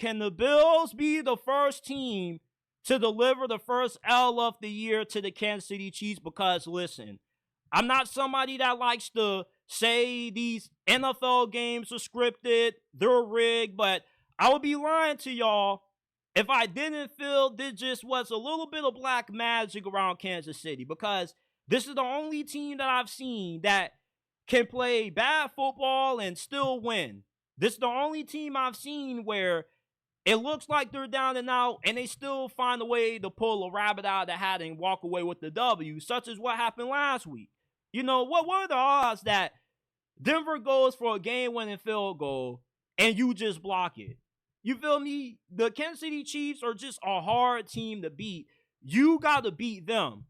can the Bills be the first team to deliver the first L of the year to the Kansas City Chiefs? Because listen, I'm not somebody that likes to say these NFL games are scripted, they're rigged, but I would be lying to y'all if I didn't feel there just was a little bit of black magic around Kansas City, because this is the only team that I've seen that can play bad football and still win. This is the only team I've seen where it looks like they're down and out, and they still find a way to pull a rabbit out of the hat and walk away with the W, such as what happened last week. You know, what were the odds that Denver goes for a game-winning field goal and you just block it? You feel me? The Kansas City Chiefs are just a hard team to beat. You got to beat them.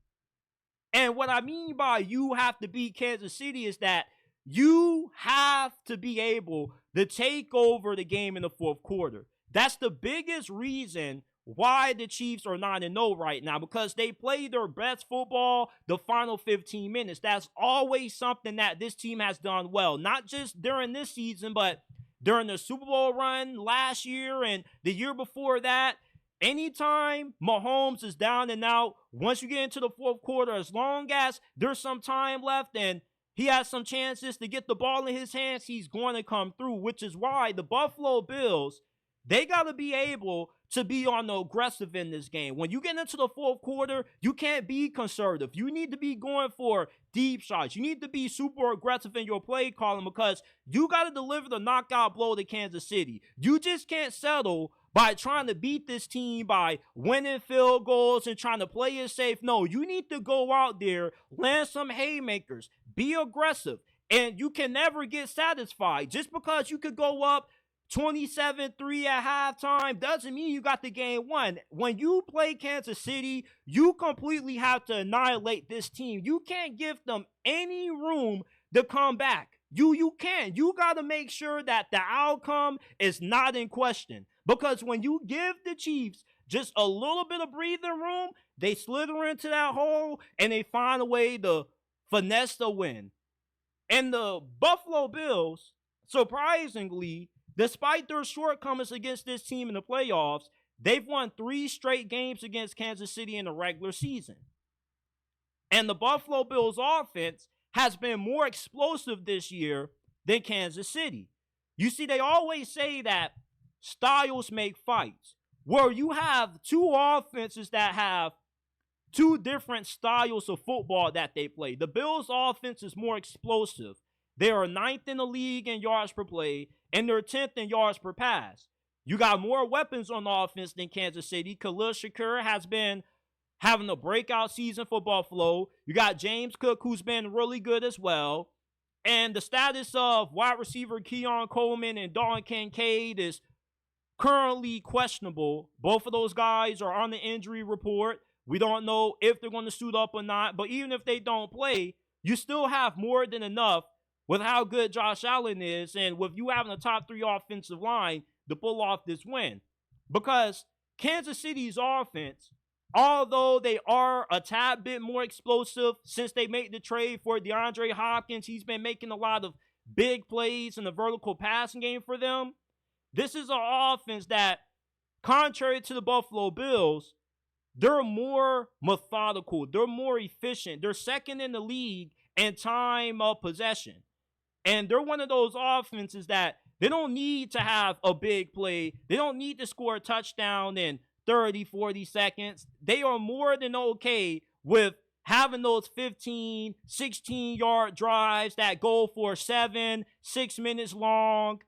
And what I mean by you have to beat Kansas City is that you have to be able to take over the game in the fourth quarter. That's the biggest reason why the Chiefs are 9-0 right now, because they play their best football the final 15 minutes. That's always something that this team has done well, not just during this season, but during the Super Bowl run last year and the year before that. Anytime Mahomes is down and out, once you get into the fourth quarter, as long as there's some time left and he has some chances to get the ball in his hands, he's going to come through, which is why the Buffalo Bills, they got to be able to be on the aggressive in this game. When you get into the fourth quarter, you can't be conservative. You need to be going for deep shots. You need to be super aggressive in your play calling, because you got to deliver the knockout blow to Kansas City. You just can't settle by trying to beat this team by winning field goals and trying to play it safe. No, you need to go out there, land some haymakers, be aggressive, and you can never get satisfied. Just because you could go up 27-3 at halftime doesn't mean you got the game won. When you play Kansas City, you completely have to annihilate this team. You can't give them any room to come back. You can't. You got to make sure that the outcome is not in question. Because when you give the Chiefs just a little bit of breathing room, they slither into that hole and they find a way to finesse the win. And the Buffalo Bills, surprisingly, despite their shortcomings against this team in the playoffs, they've won 3 straight games against Kansas City in the regular season. And the Buffalo Bills offense has been more explosive this year than Kansas City. You see, they always say that styles make fights, where you have two offenses that have two different styles of football that they play. The Bills' offense is more explosive. They are 9th in the league in yards per play, and they're 10th in yards per pass. You got more weapons on the offense than Kansas City. Khalil Shakir has been having a breakout season for Buffalo. You got James Cook, who's been really good as well. And the status of wide receiver Keon Coleman and Dalton Kincaid is currently questionable. Both of those guys are on the injury report. We don't know if they're going to suit up or not. But even if they don't play, you still have more than enough with how good Josh Allen is and with you having a top 3 offensive line to pull off this win. Because Kansas City's offense, although they are a tad bit more explosive since they made the trade for DeAndre Hopkins, he's been making a lot of big plays in the vertical passing game for them. This is an offense that, contrary to the Buffalo Bills, they're more methodical. They're more efficient. They're second in the league in time of possession. And they're one of those offenses that they don't need to have a big play. They don't need to score a touchdown in 30, 40 seconds. They are more than okay with having those 15, 16-yard drives that go for 7, 6 minutes long.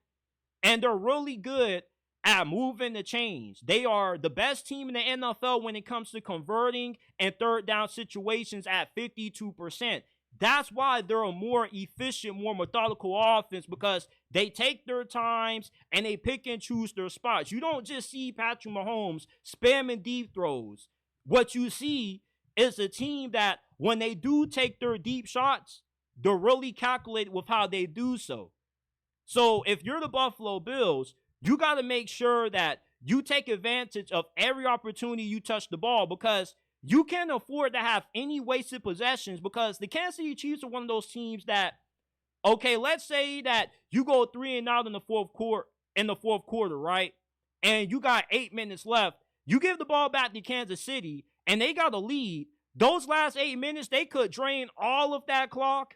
And they're really good at moving the chains. They are the best team in the NFL when it comes to converting and third down situations at 52%. That's why they're a more efficient, more methodical offense, because they take their times and they pick and choose their spots. You don't just see Patrick Mahomes spamming deep throws. What you see is a team that when they do take their deep shots, they're really calculated with how they do so. So if you're the Buffalo Bills, you got to make sure that you take advantage of every opportunity you touch the ball, because you can't afford to have any wasted possessions, because the Kansas City Chiefs are one of those teams that, okay, let's say that you go 3 and out in the fourth quarter, right? and you got 8 minutes left, you give the ball back to Kansas City, and they got a lead. Those last 8 minutes, they could drain all of that clock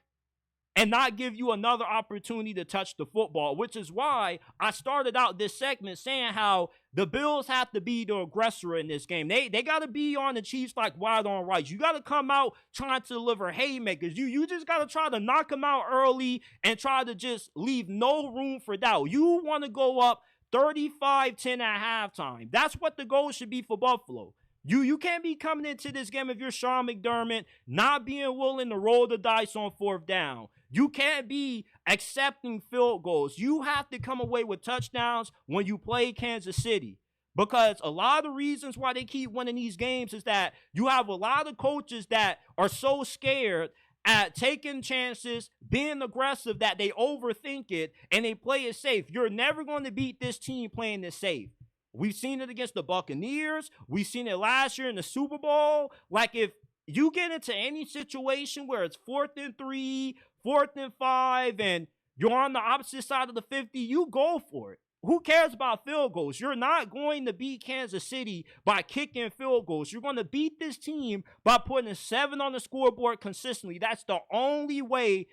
and not give you another opportunity to touch the football, which is why I started out this segment saying how the Bills have to be the aggressor in this game. They got to be on the Chiefs like wide on rights. You got to come out trying to deliver haymakers. You just got to try to knock them out early and try to just leave no room for doubt. You want to go up 35-10 at halftime. That's what the goal should be for Buffalo. You can't be coming into this game if you're Sean McDermott not being willing to roll the dice on 4th down. You can't be accepting field goals. You have to come away with touchdowns when you play Kansas City. Because a lot of the reasons why they keep winning these games is that you have a lot of coaches that are so scared at taking chances, being aggressive, that they overthink it and they play it safe. You're never going to beat this team playing it safe. We've seen it against the Buccaneers. We've seen it last year in the Super Bowl. Like, if you get into any situation where it's 4th and 3, 4th and 5, and you're on the opposite side of the 50, you go for it. Who cares about field goals? You're not going to beat Kansas City by kicking field goals. You're going to beat this team by putting a 7 on the scoreboard consistently. That's the only way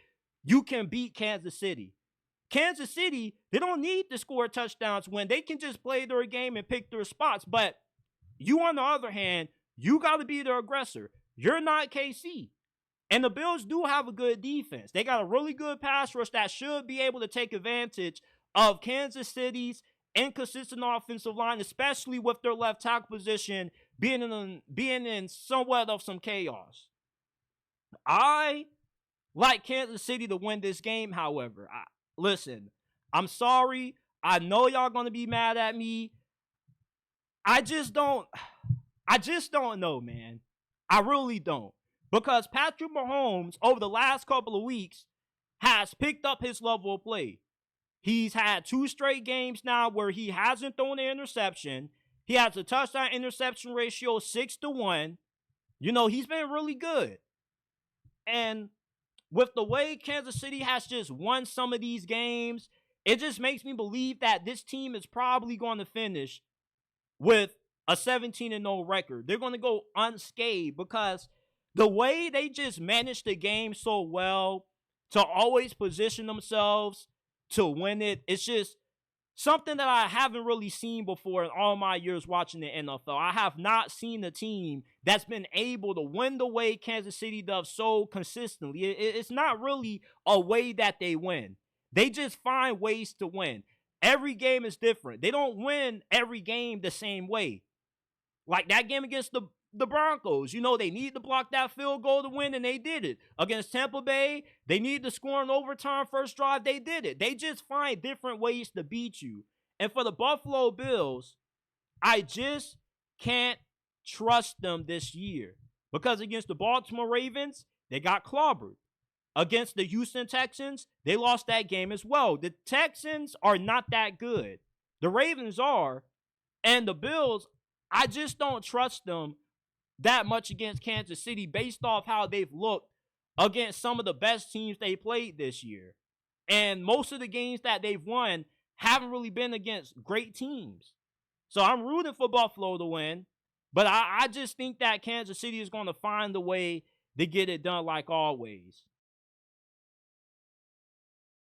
you can beat Kansas City. Kansas City, they don't need to score touchdowns when they can just play their game and pick their spots. But you, on the other hand, you got to be the aggressor. You're not KC. And the Bills do have a good defense. They got a really good pass rush that should be able to take advantage of Kansas City's inconsistent offensive line, especially with their left tackle position being in somewhat of some chaos. I like Kansas City to win this game, however. Listen, I'm sorry. I know y'all going to be mad at me. I just don't know, man. I really don't. Because Patrick Mahomes, over the last couple of weeks, has picked up his level of play. He's had 2 straight games now where he hasn't thrown an interception. He has a touchdown-interception ratio 6-1. You know, he's been really good. And with the way Kansas City has just won some of these games, it just makes me believe that this team is probably going to finish with a 17-0 record. They're going to go unscathed because the way they just managed the game so well to always position themselves to win it, it's just something that I haven't really seen before in all my years watching the NFL. I have not seen a team that's been able to win the way Kansas City does so consistently. It's not really a way that they win. They just find ways to win. Every game is different. They don't win every game the same way. Like that game against the Broncos, you know, they need to block that field goal to win, and they did it. Against Tampa Bay, they need to score an overtime first drive, they did it. They just find different ways to beat you. And for the Buffalo Bills, I just can't trust them this year. Because against the Baltimore Ravens, they got clobbered. Against the Houston Texans, they lost that game as well. The Texans are not that good. The Ravens are. And the Bills, I just don't trust them that much against Kansas City based off how they've looked against some of the best teams they played this year. And most of the games that they've won haven't really been against great teams. So I'm rooting for Buffalo to win, but I just think that Kansas City is going to find a way to get it done like always.